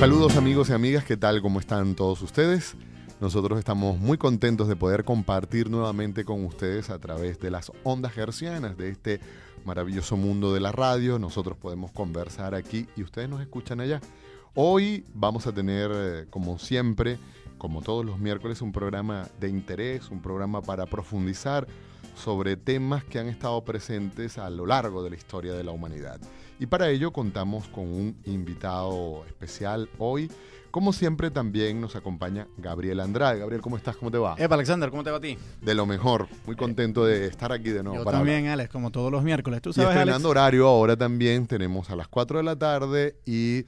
Saludos amigos y amigas, ¿qué tal? ¿Cómo están todos ustedes? Nosotros estamos muy contentos de poder compartir nuevamente con ustedes a través de las ondas hercianas de este maravilloso mundo de la radio. Nosotros podemos conversar aquí y ustedes nos escuchan allá. Hoy vamos a tener, como siempre, como todos los miércoles, un programa de interés, un programa para profundizar sobre temas que han estado presentes a lo largo de la historia de la humanidad. Y para ello contamos con un invitado especial hoy. Como siempre, también nos acompaña Gabriel Andrade. Gabriel, ¿cómo estás? ¿Cómo te va? Alexander, ¿cómo te va a ti? De lo mejor. Muy contento de estar aquí de nuevo. Yo también, Alex, como todos los miércoles. ¿Tú sabes, y estrenando Alex? Horario ahora también. Tenemos a las 4 de la tarde y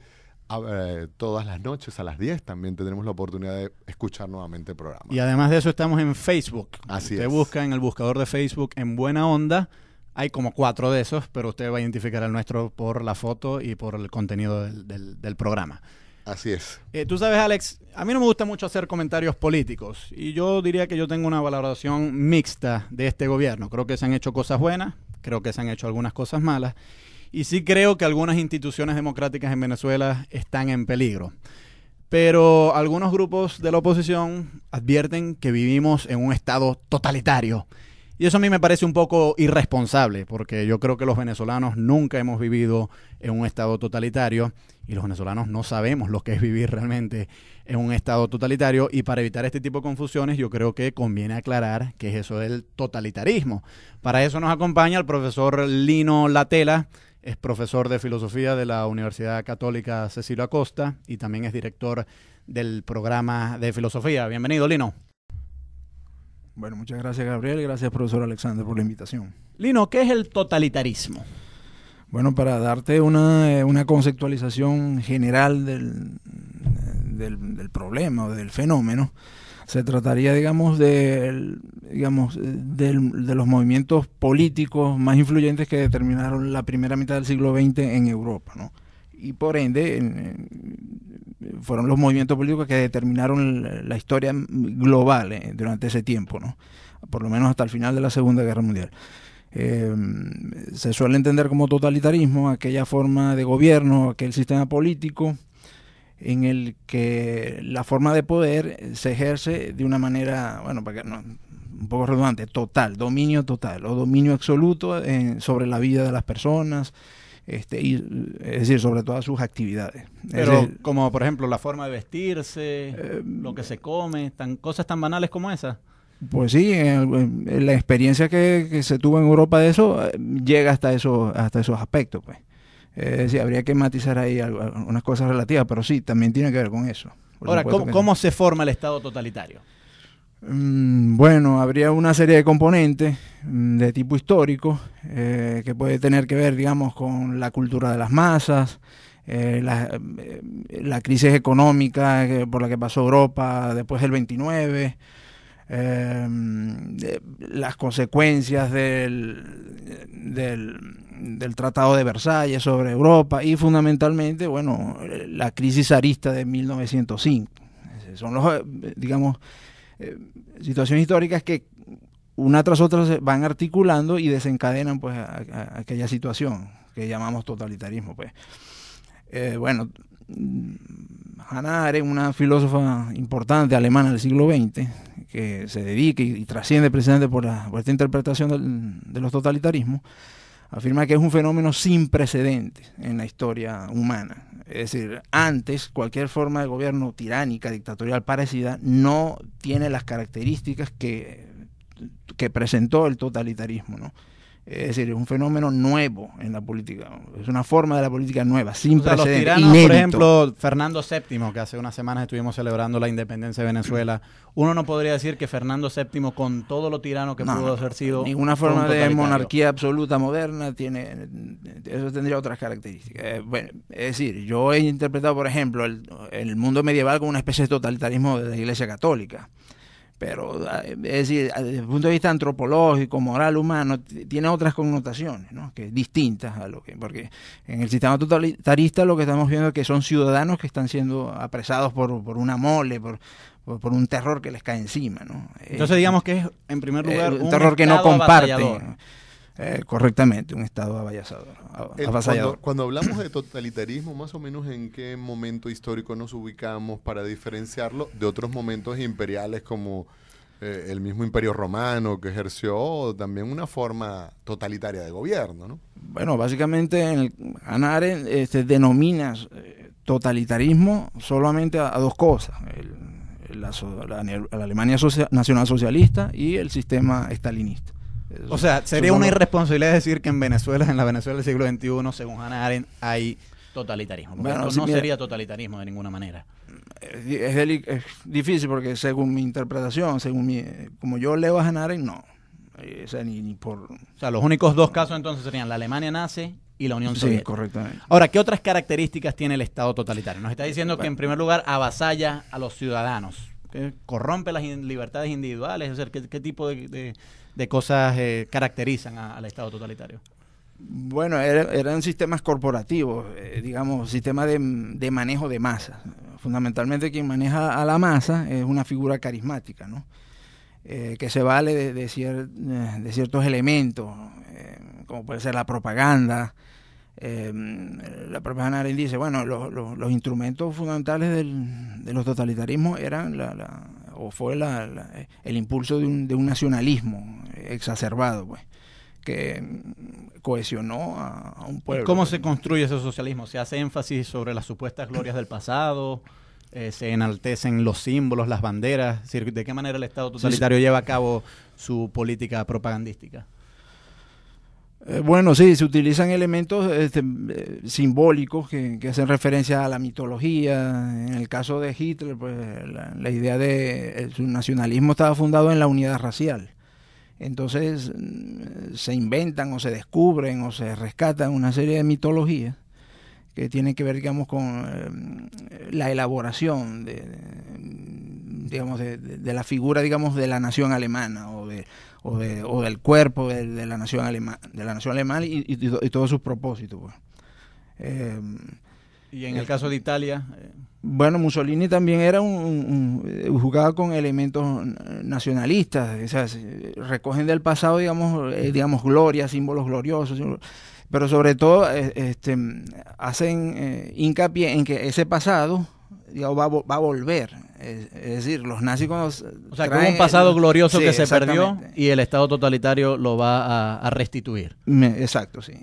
todas las noches a las 10 también tendremos la oportunidad de escuchar nuevamente el programa. Y además de eso estamos en Facebook. Así Usted es. busca en el buscador de Facebook En Buena Onda. Hay como 4 de esos, pero usted va a identificar el nuestro por la foto y por el contenido del programa. Así es. Tú sabes, Alex, a mí no me gusta mucho hacer comentarios políticos y yo diría que yo tengo una valoración mixta de este gobierno. Creo que se han hecho cosas buenas, creo que se han hecho algunas cosas malas y sí creo que algunas instituciones democráticas en Venezuela están en peligro. Pero algunos grupos de la oposición advierten que vivimos en un estado totalitario. Y eso a mí me parece un poco irresponsable, porque yo creo que los venezolanos nunca hemos vivido en un estado totalitario y los venezolanos no sabemos lo que es vivir realmente en un estado totalitario. Y para evitar este tipo de confusiones, yo creo que conviene aclarar qué es eso del totalitarismo. Para eso nos acompaña el profesor Lino Latela, es profesor de filosofía de la Universidad Católica Cecilio Acosta y también es director del programa de filosofía. Bienvenido, Lino. Bueno, muchas gracias, Gabriel, y gracias, profesor Alexander, por la invitación. Lino, ¿qué es el totalitarismo? Bueno, para darte una conceptualización general del problema o del fenómeno, se trataría, de los movimientos políticos más influyentes que determinaron la primera mitad del siglo XX en Europa, ¿no? Y por ende fueron los movimientos políticos que determinaron la historia global durante ese tiempo, ¿no? Por lo menos hasta el final de la Segunda Guerra Mundial. Se suele entender como totalitarismo aquella forma de gobierno, aquel sistema político en el que la forma de poder se ejerce de una manera, bueno, un poco redundante, total, dominio total o dominio absoluto sobre la vida de las personas. Es decir, sobre todas sus actividades. Pero como por ejemplo la forma de vestirse, lo que se come, cosas tan banales como esas. Pues sí, la experiencia que se tuvo en Europa de eso llega hasta esos aspectos, pues. Sí, habría que matizar ahí algunas cosas relativas, pero sí, también tiene que ver con eso. Ahora, ¿cómo se forma el Estado totalitario? Bueno, habría una serie de componentes de tipo histórico que puede tener que ver, digamos, con la cultura de las masas, la crisis económica por la que pasó Europa después del 29, las consecuencias del Tratado de Versalles sobre Europa y fundamentalmente, bueno, la crisis zarista de 1905. Son los, digamos, situaciones históricas que una tras otra se van articulando y desencadenan pues a aquella situación que llamamos totalitarismo, pues. Bueno, Hannah Arendt, una filósofa importante alemana del siglo XX que se dedica y trasciende precisamente por esta interpretación de los totalitarismos, afirma que es un fenómeno sin precedentes en la historia humana. Es decir, antes cualquier forma de gobierno tiránica, dictatorial, parecida, no tiene las características que presentó el totalitarismo, ¿no? Es decir, es un fenómeno nuevo en la política, es una forma de la política nueva, sin precedentes, los tiranos, inédito. Por ejemplo, Fernando VII, que hace unas semanas estuvimos celebrando la independencia de Venezuela, uno no podría decir que Fernando VII, con todo lo tirano que pudo haber sido, ninguna forma de monarquía absoluta moderna eso tendría otras características. Bueno, es decir, yo he interpretado, por ejemplo, el mundo medieval como una especie de totalitarismo de la Iglesia Católica. Pero, es decir, desde el punto de vista antropológico, moral, humano, tiene otras connotaciones, ¿no? Que distintas a porque en el sistema totalitarista lo que estamos viendo es que son ciudadanos que están siendo apresados por una mole, por un terror que les cae encima, ¿no? Entonces digamos que es, en primer lugar, un terror que no comparten. Correctamente, un Estado avasallador. Cuando hablamos de totalitarismo, más o menos en qué momento histórico nos ubicamos para diferenciarlo de otros momentos imperiales como el mismo Imperio Romano, que ejerció también una forma totalitaria de gobierno, ¿no? Bueno, básicamente Hannah Arendt denomina totalitarismo solamente a dos cosas: la Alemania nacionalsocialista y el sistema estalinista. O sea, sería una irresponsabilidad decir que en la Venezuela del siglo XXI, según Hannah Arendt, hay totalitarismo. Bueno, esto no sería totalitarismo de ninguna manera. Es difícil porque según mi interpretación, como yo leo a Hannah Arendt, no. O sea, los únicos dos casos entonces serían la Alemania nazi y la Unión Soviética. Sí, correctamente. Ahora, ¿qué otras características tiene el Estado totalitario? Nos está diciendo que en primer lugar avasalla a los ciudadanos, que corrompe las libertades individuales. O sea, ¿qué tipo de cosas caracterizan al Estado totalitario? Bueno, eran sistemas corporativos, digamos, sistemas de manejo de masas. Fundamentalmente quien maneja a la masa es una figura carismática, ¿no? Que se vale de ciertos elementos, como puede ser la propaganda. La propia Hannah Arendt dice, bueno, los instrumentos fundamentales de los totalitarismos eran el impulso de un nacionalismo exacerbado, pues, que cohesionó a un pueblo. ¿Cómo se construye ese socialismo? ¿Se hace énfasis sobre las supuestas glorias del pasado? ¿Se enaltecen los símbolos, las banderas? Es decir, ¿de qué manera el Estado totalitario lleva a cabo su política propagandística? Bueno, sí, se utilizan elementos simbólicos que hacen referencia a la mitología. En el caso de Hitler, pues la idea de su nacionalismo estaba fundado en la unidad racial. Entonces se inventan o se descubren o se rescatan una serie de mitologías que tienen que ver, digamos, con la elaboración de la figura, digamos, de la nación alemana o del cuerpo de la nación alemana y todos sus propósitos, pues. Y en el caso de Italia, bueno, Mussolini también era jugaba con elementos nacionalistas, o sea, recogen del pasado, digamos, glorias, símbolos gloriosos, pero sobre todo hacen hincapié en que ese pasado, digamos, va a volver. Es decir, los nazis cuando... O sea, que hubo un pasado glorioso que se perdió y el Estado totalitario lo va a restituir. Exacto, sí.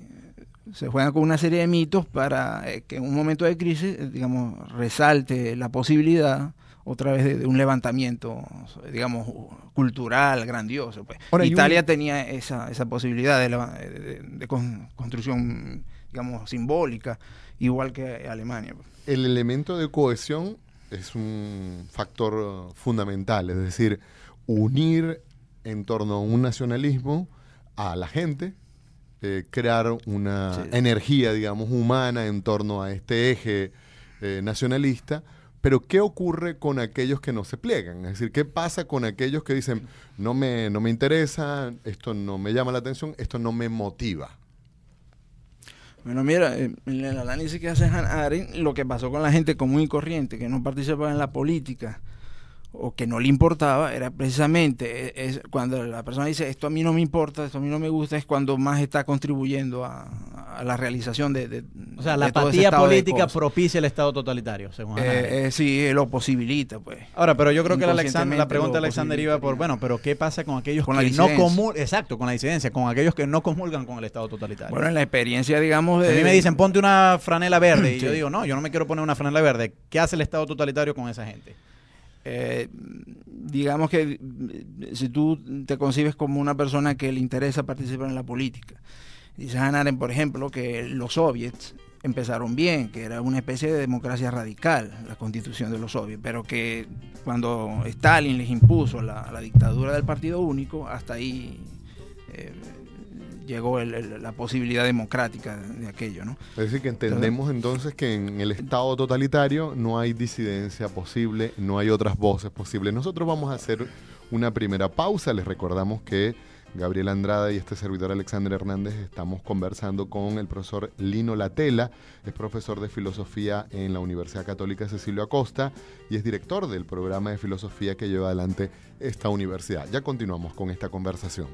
Se juegan con una serie de mitos para que en un momento de crisis, digamos, resalte la posibilidad otra vez de un levantamiento, digamos, cultural, grandioso. Pues. Ahora, Italia tenía esa posibilidad de construcción, digamos, simbólica, igual que Alemania. Pues. El elemento de cohesión es un factor fundamental, es decir, unir en torno a un nacionalismo a la gente, crear una energía, digamos, humana en torno a este eje nacionalista. Pero ¿qué ocurre con aquellos que no se pliegan? Es decir, ¿qué pasa con aquellos que dicen, no me interesa, esto no me llama la atención, esto no me motiva? Bueno, mira, en el análisis que hace Hannah Arendt, lo que pasó con la gente común y corriente, que no participaba en la política, o que no le importaba, era precisamente cuando la persona dice, esto a mí no me importa, esto a mí no me gusta, es cuando más está contribuyendo a la realización o sea, la apatía política propicia el Estado totalitario, según sí, lo posibilita, pues. Ahora, pero yo creo que la pregunta de Alexander iba por, bueno, pero ¿qué pasa con aquellos que no comulgan? Exacto, con la disidencia, con aquellos que no comulgan con el Estado totalitario. Bueno, en la experiencia, digamos... a mí me dicen, ponte una franela verde, y yo digo, no, yo no me quiero poner una franela verde. ¿Qué hace el Estado totalitario con esa gente? Digamos que si tú te concibes como una persona que le interesa participar en la política, dice Hannah Arendt, por ejemplo, que los soviets empezaron bien, que era una especie de democracia radical, la constitución de los soviets, pero que cuando Stalin les impuso la dictadura del partido único, hasta ahí llegó la posibilidad democrática de aquello, ¿no? Es decir, que entendemos entonces que en el Estado totalitario no hay disidencia posible, no hay otras voces posibles. Nosotros vamos a hacer una primera pausa. Les recordamos que Gabriel Andrada y este servidor Alexander Hernández estamos conversando con el profesor Lino Latela, es profesor de filosofía en la Universidad Católica Cecilio Acosta y es director del programa de filosofía que lleva adelante esta universidad. Ya continuamos con esta conversación.